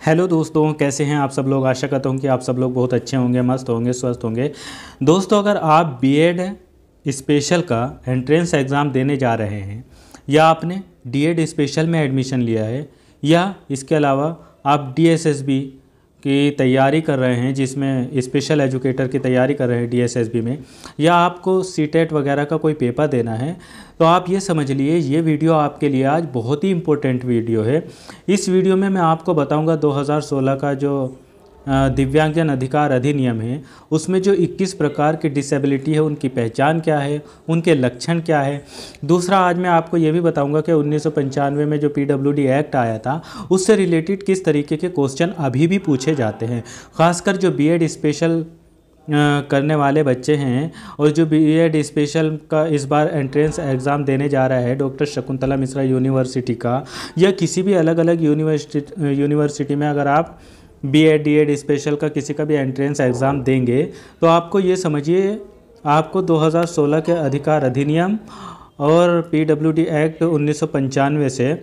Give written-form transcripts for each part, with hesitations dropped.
Hello दोस्तों, कैसे हैं आप सब लोग। आशा करता हूँ कि आप सब लोग बहुत अच्छे होंगे, मस्त होंगे, स्वस्थ होंगे। दोस्तों, अगर आप बीएड स्पेशल का एंट्रेंस एग्ज़ाम देने जा रहे हैं या आपने डीएड स्पेशल में एडमिशन लिया है या इसके अलावा आप डीएसएसबी की तैयारी कर रहे हैं, जिसमें स्पेशल एजुकेटर की तैयारी कर रहे हैं डीएसएसबी में, या आपको सीटेट वगैरह का कोई पेपर देना है, तो आप ये समझ लिए ये वीडियो आपके लिए आज बहुत ही इम्पोर्टेंट वीडियो है। इस वीडियो में मैं आपको बताऊंगा 2016 का जो दिव्यांगजन अधिकार अधिनियम है, उसमें जो 21 प्रकार की डिसेबिलिटी है उनकी पहचान क्या है, उनके लक्षण क्या है। दूसरा, आज मैं आपको ये भी बताऊंगा कि 1995 में जो पीडब्ल्यूडी एक्ट आया था उससे रिलेटेड किस तरीके के क्वेश्चन अभी भी पूछे जाते हैं। खासकर जो बीएड स्पेशल करने वाले बच्चे हैं और जो बीएड स्पेशल का इस बार एंट्रेंस एग्ज़ाम देने जा रहा है डॉक्टर शकुंतला मिश्रा यूनिवर्सिटी का, या किसी भी अलग अलग यूनिवर्सिटी में अगर आप बीएड डीएड स्पेशल का किसी का भी एंट्रेंस एग्ज़ाम देंगे, तो आपको ये समझिए आपको 2016 के अधिकार अधिनियम और पीडब्ल्यूडी एक्ट 1995 से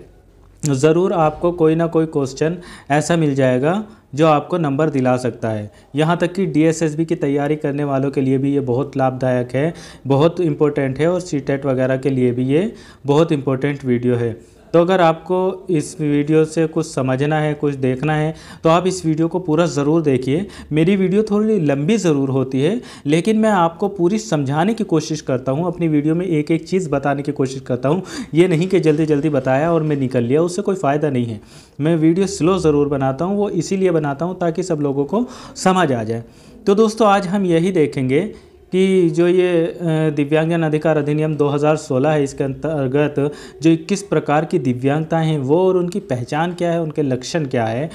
ज़रूर आपको कोई ना कोई क्वेश्चन ऐसा मिल जाएगा जो आपको नंबर दिला सकता है। यहाँ तक कि डीएसएसबी की तैयारी करने वालों के लिए भी ये बहुत लाभदायक है, बहुत इम्पोर्टेंट है, और सीटेट वगैरह के लिए भी ये बहुत इम्पोर्टेंट वीडियो है। तो अगर आपको इस वीडियो से कुछ समझना है, कुछ देखना है, तो आप इस वीडियो को पूरा ज़रूर देखिए। मेरी वीडियो थोड़ी लंबी ज़रूर होती है, लेकिन मैं आपको पूरी समझाने की कोशिश करता हूँ, अपनी वीडियो में एक एक चीज़ बताने की कोशिश करता हूँ। ये नहीं कि जल्दी जल्दी बताया और मैं निकल लिया, उससे कोई फ़ायदा नहीं है। मैं वीडियो स्लो ज़रूर बनाता हूँ, वो इसीलिए बनाता हूँ ताकि सब लोगों को समझ आ जाए। तो दोस्तों, आज हम यही देखेंगे कि जो ये दिव्यांगजन अधिकार अधिनियम 2016 है, इसके अंतर्गत जो 21 प्रकार की दिव्यांगताएं हैं वो और उनकी पहचान क्या है, उनके लक्षण क्या है।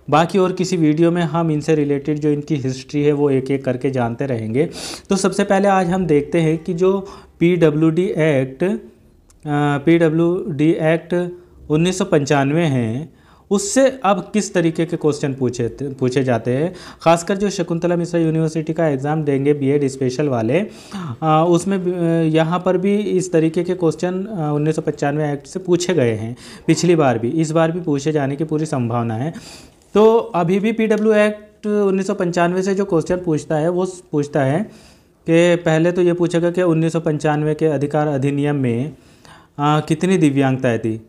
बाकी और किसी वीडियो में हम इनसे रिलेटेड जो इनकी हिस्ट्री है वो एक एक करके जानते रहेंगे। तो सबसे पहले आज हम देखते हैं कि जो पीडब्ल्यूडी एक्ट 1995 हैं उससे अब किस तरीके के क्वेश्चन पूछे जाते हैं। खासकर जो शकुंतला मिश्रा यूनिवर्सिटी का एग्ज़ाम देंगे बीएड स्पेशल वाले, उसमें यहाँ पर भी इस तरीके के क्वेश्चन 1995 एक्ट से पूछे गए हैं। पिछली बार भी, इस बार भी पूछे जाने की पूरी संभावना है। तो अभी भी पीडब्ल्यू एक्ट 1995 से जो क्वेश्चन पूछता है वो पूछता है कि पहले तो ये पूछेगा कि 1995 के अधिकार अधिनियम में कितनी दिव्यांगताएँ थी,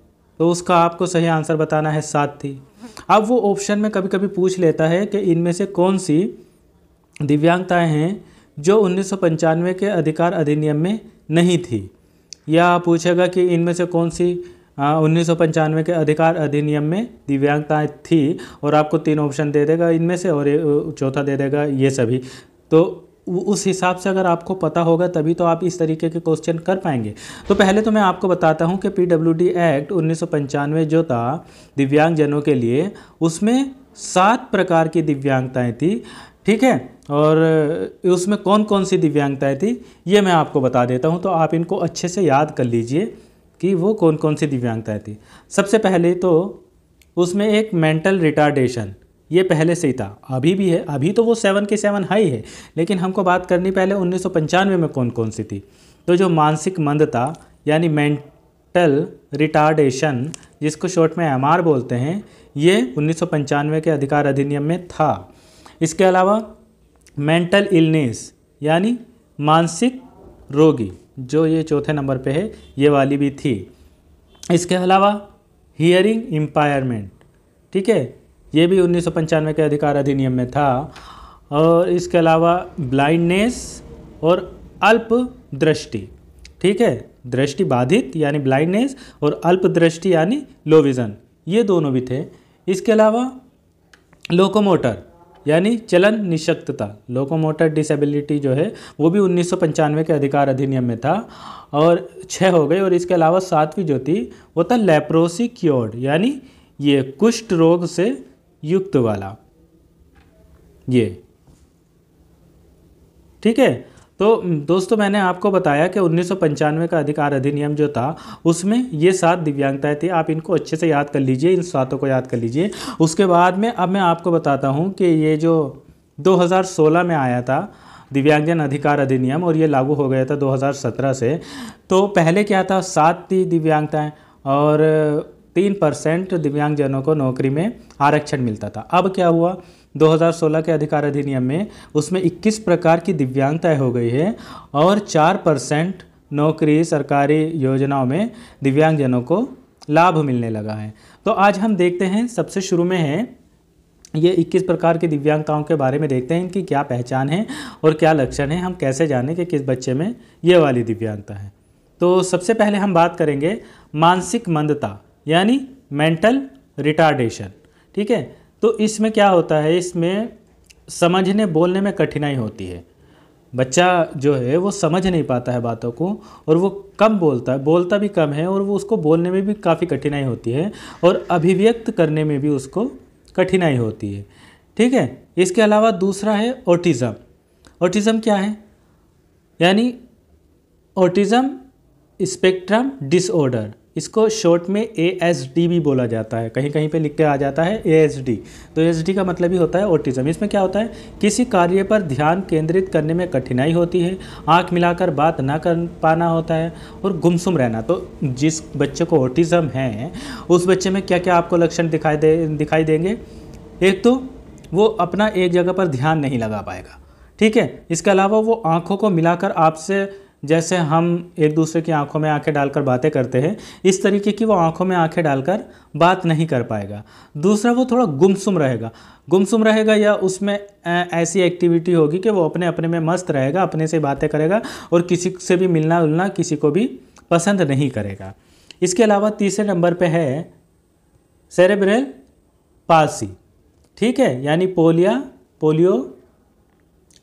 तो उसका आपको सही आंसर बताना है 7 थी। अब वो ऑप्शन में कभी कभी पूछ लेता है कि इनमें से कौन सी दिव्यांगताएं हैं जो 1995 के अधिकार अधिनियम में नहीं थी, या पूछेगा कि इनमें से कौन सी 1995 के अधिकार अधिनियम में दिव्यांगताएं थी, और आपको 3 ऑप्शन दे देगा इनमें से, और चौथा दे देगा ये सभी। तो उस हिसाब से अगर आपको पता होगा तभी तो आप इस तरीके के क्वेश्चन कर पाएंगे। तो पहले तो मैं आपको बताता हूं कि पीडब्ल्यूडी एक्ट 1995 जो था दिव्यांगजनों के लिए, उसमें 7 प्रकार की दिव्यांगताएं थी, ठीक है। और उसमें कौन कौन सी दिव्यांगताएं थी ये मैं आपको बता देता हूं, तो आप इनको अच्छे से याद कर लीजिए कि वो कौन कौन सी दिव्यांगताएँ थी। सबसे पहले तो उसमें एक मेंटल रिटार्डेशन, ये पहले से ही था, अभी भी है। अभी तो वो 7 के 7 हाई है, लेकिन हमको बात करनी पहले 1995 में कौन कौन सी थी। तो जो मानसिक मंदता यानी मेंटल रिटार्डेशन, जिसको शॉर्ट में एमआर बोलते हैं, ये 1995 के अधिकार अधिनियम में था। इसके अलावा मेंटल इलनेस यानी मानसिक रोगी, जो ये चौथे नंबर पे है, ये वाली भी थी। इसके अलावा हियरिंग इम्पायरमेंट, ठीक है, ये भी 1995 के अधिकार अधिनियम में था। और इसके अलावा ब्लाइंडनेस और अल्प दृष्टि, ठीक है, दृष्टि बाधित यानी ब्लाइंडनेस और अल्प दृष्टि यानी लो विज़न, ये दोनों भी थे। इसके अलावा लोकोमोटर यानी चलन निशक्तता, लोकोमोटर डिसेबिलिटी जो है वो भी 1995 के अधिकार अधिनियम में था, और 6 हो गए। और इसके अलावा 7वीं जो थी वो था लेप्रोसी क्योर्ड, यानी ये कुष्ठ रोग से युक्त वाला, ये, ठीक है। तो दोस्तों, मैंने आपको बताया कि 1995 का अधिकार अधिनियम जो था उसमें ये 7 दिव्यांगताएं थी। आप इनको अच्छे से याद कर लीजिए, इन 7 को याद कर लीजिए। उसके बाद में अब मैं आपको बताता हूँ कि ये जो 2016 में आया था दिव्यांगजन अधिकार अधिनियम, और ये लागू हो गया था 2017 से। तो पहले क्या था, 7 थी दिव्यांगताएँ, और 3% दिव्यांगजनों को नौकरी में आरक्षण मिलता था। अब क्या हुआ, 2016 के अधिकार अधिनियम में उसमें 21 प्रकार की दिव्यांगताएं हो गई है और 4% नौकरी सरकारी योजनाओं में दिव्यांगजनों को लाभ मिलने लगा है। तो आज हम देखते हैं, सबसे शुरू में है ये 21 प्रकार की दिव्यांगताओं के बारे में देखते हैं, इनकी क्या पहचान है और क्या लक्षण है, हम कैसे जानें कि किस बच्चे में ये वाली दिव्यांगता है। तो सबसे पहले हम बात करेंगे मानसिक मंदता यानी मेंटल रिटार्डेशन। ठीक है, तो इसमें क्या होता है, इसमें समझने बोलने में कठिनाई होती है। बच्चा जो है वो समझ नहीं पाता है बातों को और वो कम बोलता भी कम है और वो उसको बोलने में भी काफ़ी कठिनाई होती है और अभिव्यक्त करने में भी उसको कठिनाई होती है। ठीक है, इसके अलावा दूसरा है ऑटिज़म। ऑटिज़म क्या है, यानी ऑटिज़म स्पेक्ट्रम डिसऑर्डर, इसको शॉर्ट में ASD भी बोला जाता है, कहीं कहीं पे लिख के आ जाता है ASD। तो ASD का मतलब ही होता है ऑटिज़म। इसमें क्या होता है, किसी कार्य पर ध्यान केंद्रित करने में कठिनाई होती है, आंख मिलाकर बात ना कर पाना होता है और गुमसुम रहना। तो जिस बच्चे को ऑटिज़म है उस बच्चे में क्या क्या आपको लक्षण दिखाई देंगे। एक तो वो अपना एक जगह पर ध्यान नहीं लगा पाएगा। ठीक है, इसके अलावा वो आँखों को मिलाकर आपसे, जैसे हम एक दूसरे की आंखों में आंखें डालकर बातें करते हैं, इस तरीके की वो आंखों में आंखें डालकर बात नहीं कर पाएगा। दूसरा, वो थोड़ा गुमसुम रहेगा या उसमें ऐसी एक्टिविटी होगी कि वो अपने अपने में मस्त रहेगा, अपने से बातें करेगा और किसी से भी मिलना उलना किसी को भी पसंद नहीं करेगा। इसके अलावा तीसरे नंबर पे है सेरेब्रल पाल्सी। ठीक है, यानी पोलियो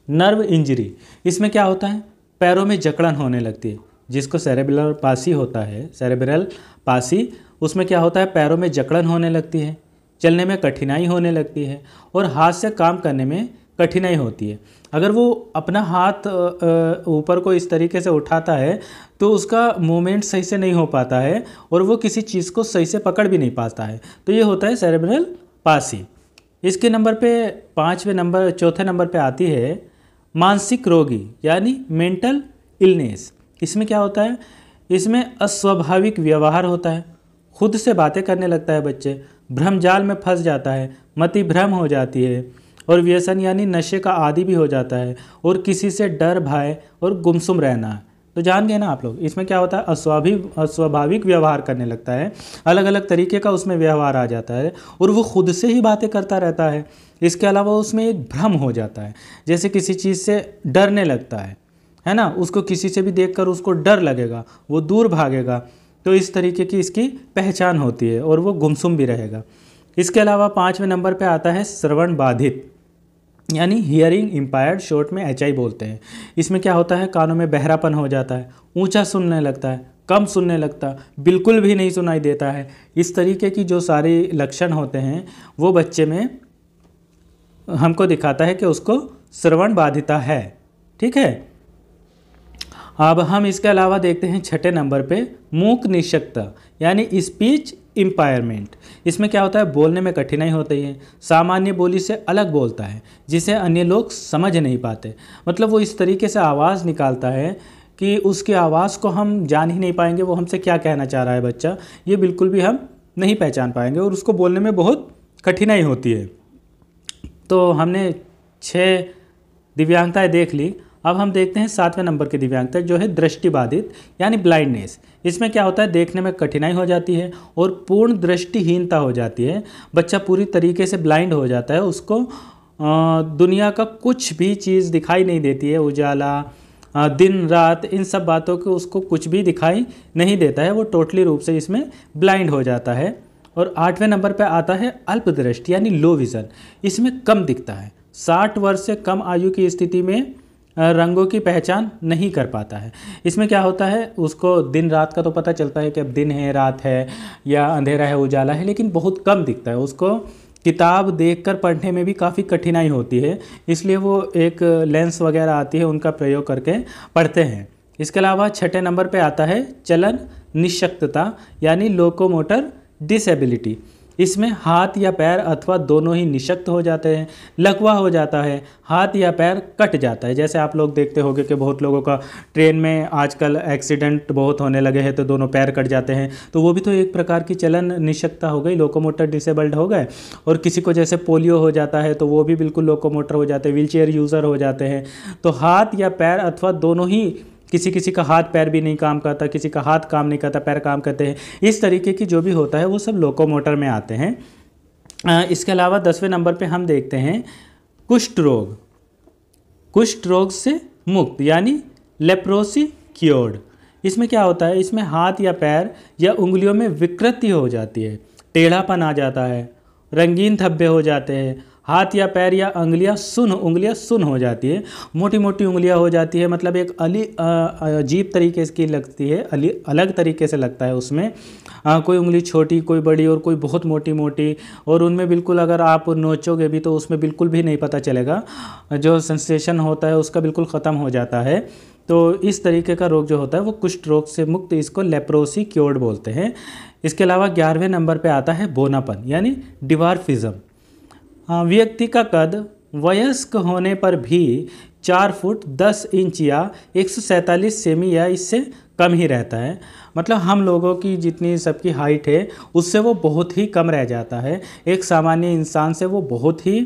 नर्व इंजरी। इसमें क्या होता है, पैरों में जकड़न होने लगती है। जिसको सेरेब्रल पाल्सी होता है, सेरेब्रल पाल्सी, उसमें क्या होता है, पैरों में जकड़न होने लगती है, चलने में कठिनाई होने लगती है और हाथ से काम करने में कठिनाई होती है। अगर वो अपना हाथ ऊपर को इस तरीके से उठाता है तो उसका मूवमेंट सही से नहीं हो पाता है और वो किसी चीज़ को सही से पकड़ भी नहीं पाता है। तो ये होता है सेरेब्रल पाल्सी। इसके नंबर पे चौथे नंबर पे आती है मानसिक रोगी यानी मेंटल इलनेस। इसमें क्या होता है, इसमें अस्वाभाविक व्यवहार होता है, खुद से बातें करने लगता है बच्चे, भ्रमजाल में फंस जाता है, मति भ्रम हो जाती है और व्यसन यानी नशे का आदी भी हो जाता है और किसी से डर भय और गुमसुम रहना। तो जान गए ना आप लोग, इसमें क्या होता है, अस्वाभाविक व्यवहार करने लगता है, अलग अलग तरीके का उसमें व्यवहार आ जाता है और वो खुद से ही बातें करता रहता है। इसके अलावा उसमें एक भ्रम हो जाता है, जैसे किसी चीज़ से डरने लगता है ना, उसको किसी से भी देखकर उसको डर लगेगा, वो दूर भागेगा। तो इस तरीके की इसकी पहचान होती है और वो गुमसुम भी रहेगा। इसके अलावा 5वें नंबर पे आता है श्रवण बाधित यानी हियरिंग इम्पायर्ड, शॉर्ट में HI बोलते हैं। इसमें क्या होता है, कानों में बहरापन हो जाता है, ऊंचा सुनने लगता है, कम सुनने लगता, बिल्कुल भी नहीं सुनाई देता है। इस तरीके की जो सारे लक्षण होते हैं वो बच्चे में हमको दिखाता है कि उसको श्रवण बाधिता है। ठीक है, अब हम इसके अलावा देखते हैं 6ठे नंबर पे मूक निःशक्तता यानी स्पीच इम्पायरमेंट। इसमें क्या होता है, बोलने में कठिनाई होती है, सामान्य बोली से अलग बोलता है जिसे अन्य लोग समझ नहीं पाते। मतलब वो इस तरीके से आवाज़ निकालता है कि उसकी आवाज़ को हम जान ही नहीं पाएंगे, वो हमसे क्या कहना चाह रहा है बच्चा, ये बिल्कुल भी हम नहीं पहचान पाएंगे और उसको बोलने में बहुत कठिनाई होती है। तो हमने 6 दिव्यांगताएँ देख ली। अब हम देखते हैं 7वें नंबर की दिव्यांगता जो है दृष्टिबाधित यानी ब्लाइंडनेस। इसमें क्या होता है, देखने में कठिनाई हो जाती है और पूर्ण दृष्टिहीनता हो जाती है। बच्चा पूरी तरीके से ब्लाइंड हो जाता है, उसको दुनिया का कुछ भी चीज़ दिखाई नहीं देती है, उजाला दिन रात इन सब बातों को उसको कुछ भी दिखाई नहीं देता है, वो टोटली रूप से इसमें ब्लाइंड हो जाता है। और 8वें नंबर पर आता है अल्पदृष्टि यानी लो विज़न। इसमें कम दिखता है, 60 वर्ष से कम आयु की स्थिति में रंगों की पहचान नहीं कर पाता है। इसमें क्या होता है, उसको दिन रात का तो पता चलता है कि अब दिन है रात है या अंधेरा है उजाला है, लेकिन बहुत कम दिखता है। उसको किताब देखकर पढ़ने में भी काफ़ी कठिनाई होती है, इसलिए वो एक लेंस वगैरह आती है उनका प्रयोग करके पढ़ते हैं। इसके अलावा 6ठे नंबर पे आता है चलन निःशक्तता यानी लोकोमोटर डिसेबिलिटी। इसमें हाथ या पैर अथवा दोनों ही निशक्त हो जाते हैं, लकवा हो जाता है, हाथ या पैर कट जाता है। जैसे आप लोग देखते होंगे कि बहुत लोगों का ट्रेन में आजकल एक्सीडेंट बहुत होने लगे हैं तो दोनों पैर कट जाते हैं, तो वो भी तो एक प्रकार की चलन निशक्तता हो गई, लोकोमोटर डिसेबल्ड हो गए। और किसी को जैसे पोलियो हो जाता है तो वो भी बिल्कुल लोकोमोटर हो जाते हैं, व्हीलचेयर यूज़र हो जाते हैं। तो हाथ या पैर अथवा दोनों ही, किसी किसी का हाथ पैर भी नहीं काम करता, किसी का हाथ काम नहीं करता, पैर काम करते हैं, इस तरीके की जो भी होता है वो सब लोकोमोटर में आते हैं। इसके अलावा 10वें नंबर पे हम देखते हैं कुष्ठ रोग। कुष्ठ रोग से मुक्त यानी लेप्रोसी क्योर्ड। इसमें क्या होता है, इसमें हाथ या पैर या उंगलियों में विकृति हो जाती है, टेढ़ापन आ जाता है, रंगीन धब्बे हो जाते हैं, हाथ या पैर या उंगलियां सुन्न हो जाती है, मोटी मोटी उंगलियां हो जाती है, मतलब एक अजीब तरीके की लगती है, अलग तरीके से लगता है उसमें। कोई उंगली छोटी, कोई बड़ी और कोई बहुत मोटी मोटी, और उनमें बिल्कुल अगर आप नोचोगे भी तो उसमें बिल्कुल भी नहीं पता चलेगा, जो सेंसेशन होता है उसका बिल्कुल ख़त्म हो जाता है। तो इस तरीके का रोग जो होता है वो कुष्ठ रोग से मुक्त, इसको लेप्रोसी क्योर्ड बोलते हैं। इसके अलावा 11वें नंबर पे आता है बोनापन यानी डिवार्फिज्म। व्यक्ति का कद वयस्क होने पर भी 4 फुट 10 इंच या 147 सेमी या इससे कम ही रहता है। मतलब हम लोगों की जितनी सबकी हाइट है उससे वो बहुत ही कम रह जाता है। एक सामान्य इंसान से वो बहुत ही,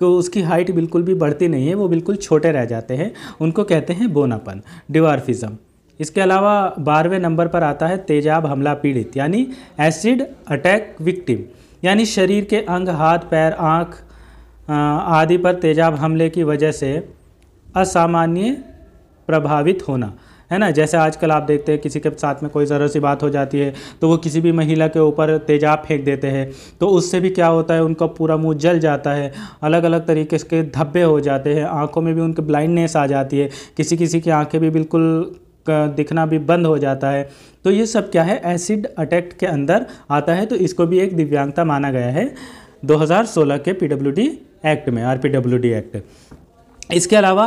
तो उसकी हाइट बिल्कुल भी बढ़ती नहीं है, वो बिल्कुल छोटे रह जाते हैं, उनको कहते हैं बोनापन, डिवार्फिज्म। इसके अलावा 12वें नंबर पर आता है तेजाब हमला पीड़ित यानी एसिड अटैक विक्टिम, यानी शरीर के अंग, हाथ पैर, आँख आदि पर तेजाब हमले की वजह से असामान्य प्रभावित होना, है ना। जैसे आजकल आप देखते हैं किसी के साथ में कोई ज़रा सी बात हो जाती है तो वो किसी भी महिला के ऊपर तेजाब फेंक देते हैं, तो उससे भी क्या होता है, उनका पूरा मुंह जल जाता है, अलग अलग तरीके के धब्बे हो जाते हैं, आँखों में भी उनके ब्लाइंडनेस आ जाती है, किसी किसी की आँखें भी बिल्कुल दिखना भी बंद हो जाता है। तो ये सब क्या है, एसिड अटैक के अंदर आता है, तो इसको भी एक दिव्यांगता माना गया है 2016 के PWD एक्ट में, RPWD एक्ट। इसके अलावा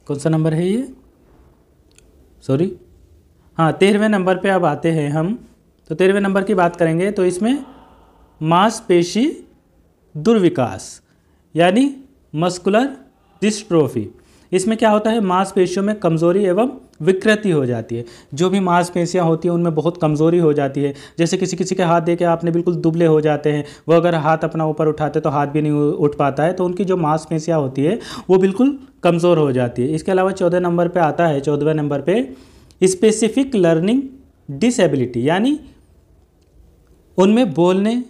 कौन सा नंबर है ये, सॉरी, हाँ 13वें नंबर पे अब आते हैं हम। तो 13वें नंबर की बात करेंगे तो इसमें मांसपेशी दुर्विकास यानी मस्कुलर डिस्ट्रोफी। इसमें क्या होता है, मांसपेशियों में कमज़ोरी एवं विकृति हो जाती है। जो भी मांसपेशियां होती हैं उनमें बहुत कमज़ोरी हो जाती है। जैसे किसी किसी के हाथ देके आपने बिल्कुल दुबले हो जाते हैं, वो अगर हाथ अपना ऊपर उठाते तो हाथ भी नहीं उठ पाता है, तो उनकी जो मांसपेशियां होती है वो बिल्कुल कमज़ोर हो जाती है। इसके अलावा 14 नंबर पर आता है, 14वें नंबर पर स्पेसिफिक लर्निंग डिसेबिलिटी, यानी उनमें बोलने,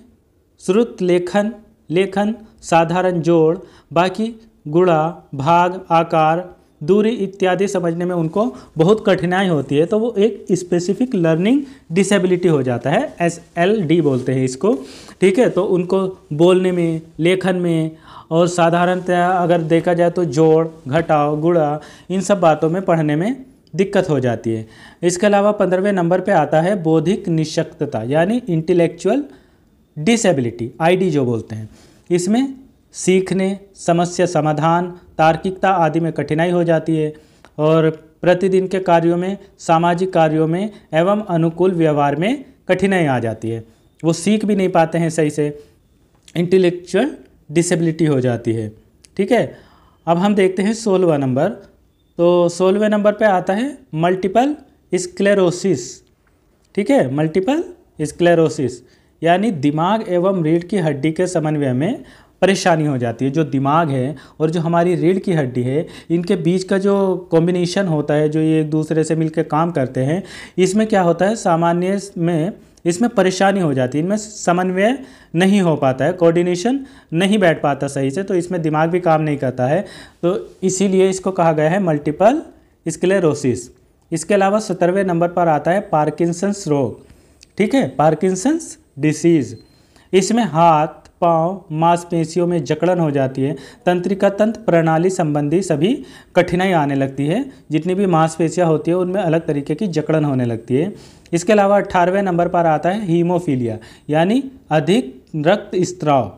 श्रुत लेखन, साधारण जोड़, बाकी गुणा, भाग, आकार, दूरी इत्यादि समझने में उनको बहुत कठिनाई होती है, तो वो एक स्पेसिफिक लर्निंग डिसेबिलिटी हो जाता है, SLD बोलते हैं इसको, ठीक है। तो उनको बोलने में, लेखन में और साधारणतः अगर देखा जाए तो जोड़, घटाव, गुणा, इन सब बातों में पढ़ने में दिक्कत हो जाती है। इसके अलावा 15वें नंबर पे आता है बौद्धिक निशक्तता यानी इंटेलेक्चुअल डिसेबिलिटी, ID जो बोलते हैं। इसमें सीखने, समस्या समाधान, तार्किकता आदि में कठिनाई हो जाती है और प्रतिदिन के कार्यों में, सामाजिक कार्यों में एवं अनुकूल व्यवहार में कठिनाई आ जाती है। वो सीख भी नहीं पाते हैं सही से, इंटेलेक्चुअल डिसेबिलिटी हो जाती है, ठीक है। अब हम देखते हैं 16वां नंबर। तो 16वें नंबर पे आता है मल्टीपल स्क्लेरोसिस, ठीक है। मल्टीपल स्क्लेरोसिस यानी दिमाग एवं रीढ़ की हड्डी के समन्वय में परेशानी हो जाती है। जो दिमाग है और जो हमारी रीढ़ की हड्डी है, इनके बीच का जो कॉम्बिनेशन होता है, जो ये एक दूसरे से मिलकर काम करते हैं, इसमें क्या होता है, सामान्य में इसमें परेशानी हो जाती है, इनमें समन्वय नहीं हो पाता है, कोऑर्डिनेशन नहीं बैठ पाता सही से, तो इसमें दिमाग भी काम नहीं करता है, तो इसीलिए इसको कहा गया है मल्टीपल स्क्लेरोसिस। इसके अलावा 17वें नंबर पर आता है पार्किंसंस रोग, ठीक है, पार्किंसंस डिसीज़। इसमें हाथ, पाँव, मांसपेशियों में जकड़न हो जाती है, तंत्रिका तंत्र प्रणाली संबंधी सभी कठिनाई आने लगती है, जितनी भी मांसपेशियां होती है उनमें अलग तरीके की जकड़न होने लगती है। इसके अलावा 18वें नंबर पर आता है हीमोफीलिया यानी अधिक रक्त स्त्राव,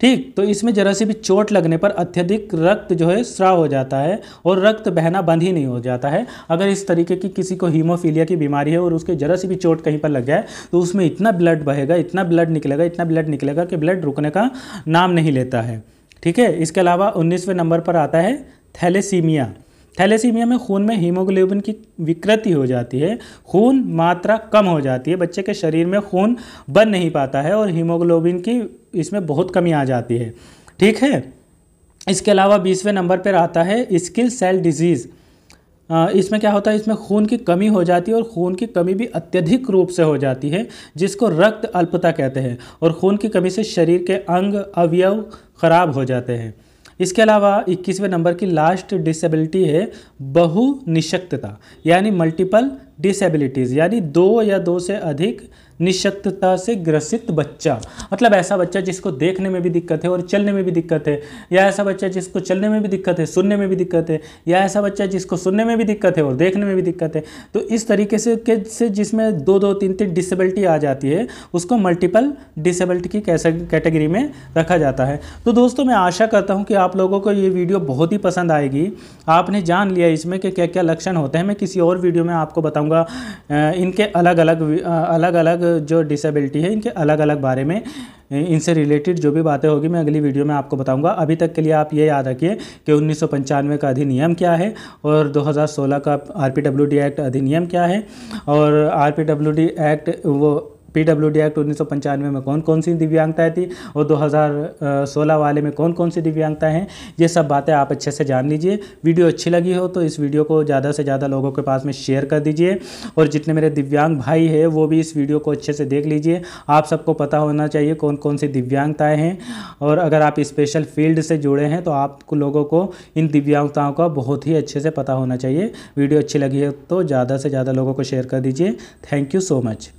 ठीक। तो इसमें जरा सी भी चोट लगने पर अत्यधिक रक्त जो है स्राव हो जाता है और रक्त बहना बंद ही नहीं हो जाता है। अगर इस तरीके की किसी को हीमोफीलिया की बीमारी है और उसके जरा सी भी चोट कहीं पर लग जाए तो उसमें इतना ब्लड बहेगा, इतना ब्लड निकलेगा, इतना ब्लड निकलेगा कि ब्लड रुकने का नाम नहीं लेता है। ठीक है। इसके अलावा 19वें नंबर पर आता है थैलेसीमिया। थैलेसीमिया में खून में हीमोग्लोबिन की विकृति हो जाती है, खून मात्रा कम हो जाती है, बच्चे के शरीर में खून बन नहीं पाता है और हीमोग्लोबिन की इसमें बहुत कमी आ जाती है। ठीक है। इसके अलावा 20वें नंबर पर आता है स्किल सेल डिजीज़। इसमें क्या होता है, इसमें खून की कमी हो जाती है और खून की कमी भी अत्यधिक रूप से हो जाती है जिसको रक्त अल्पता कहते हैं और खून की कमी से शरीर के अंग अवयव खराब हो जाते हैं। इसके अलावा 21वें नंबर की लास्ट डिसेबिलिटी है बहुनिशक्तता, यानी मल्टीपल डिसेबिलिटीज़, यानी 2 या 2 से अधिक निशक्तता से ग्रसित बच्चा। मतलब ऐसा बच्चा जिसको देखने में भी दिक्कत है और चलने में भी दिक्कत है, या ऐसा बच्चा जिसको चलने में भी दिक्कत है, सुनने में भी दिक्कत है, या ऐसा बच्चा जिसको सुनने में भी दिक्कत है और देखने में भी दिक्कत है। तो इस तरीके से जिसमें 2-2, 3-3 डिसेबिलिटी आ जाती है उसको मल्टीपल डिसेबिलिटी की कैटेगरी में रखा जाता है। तो दोस्तों मैं आशा करता हूँ कि आप लोगों को ये वीडियो बहुत ही पसंद आएगी। आपने जान लिया इसमें कि क्या क्या लक्षण होते हैं। मैं किसी और वीडियो में आपको बताऊँगा इनके अलग अलग जो डिसेबिलिटी है इनके अलग अलग बारे में, इनसे रिलेटेड जो भी बातें होगी मैं अगली वीडियो में आपको बताऊंगा। अभी तक के लिए आप ये याद रखिए कि 1995 का अधिनियम क्या है और 2016 का RPWD एक्ट अधिनियम क्या है और RPWD एक्ट PWD एक्ट 1995 में कौन कौन सी दिव्यांगताएँ थी और 2016 वाले में कौन कौन सी दिव्यांगताएँ हैं, ये सब बातें आप अच्छे से जान लीजिए। वीडियो अच्छी लगी हो तो इस वीडियो को ज़्यादा से ज़्यादा लोगों के पास में शेयर कर दीजिए और जितने मेरे दिव्यांग भाई हैं वो भी इस वीडियो को अच्छे से देख लीजिए। आप सबको पता होना चाहिए कौन कौन सी दिव्यांगताएँ हैं और अगर आप स्पेशल फील्ड से जुड़े हैं तो आपको लोगों को इन दिव्यांगताओं का बहुत ही अच्छे से पता होना चाहिए। वीडियो अच्छी लगी है तो ज़्यादा से ज़्यादा लोगों को शेयर कर दीजिए। Thank you so much.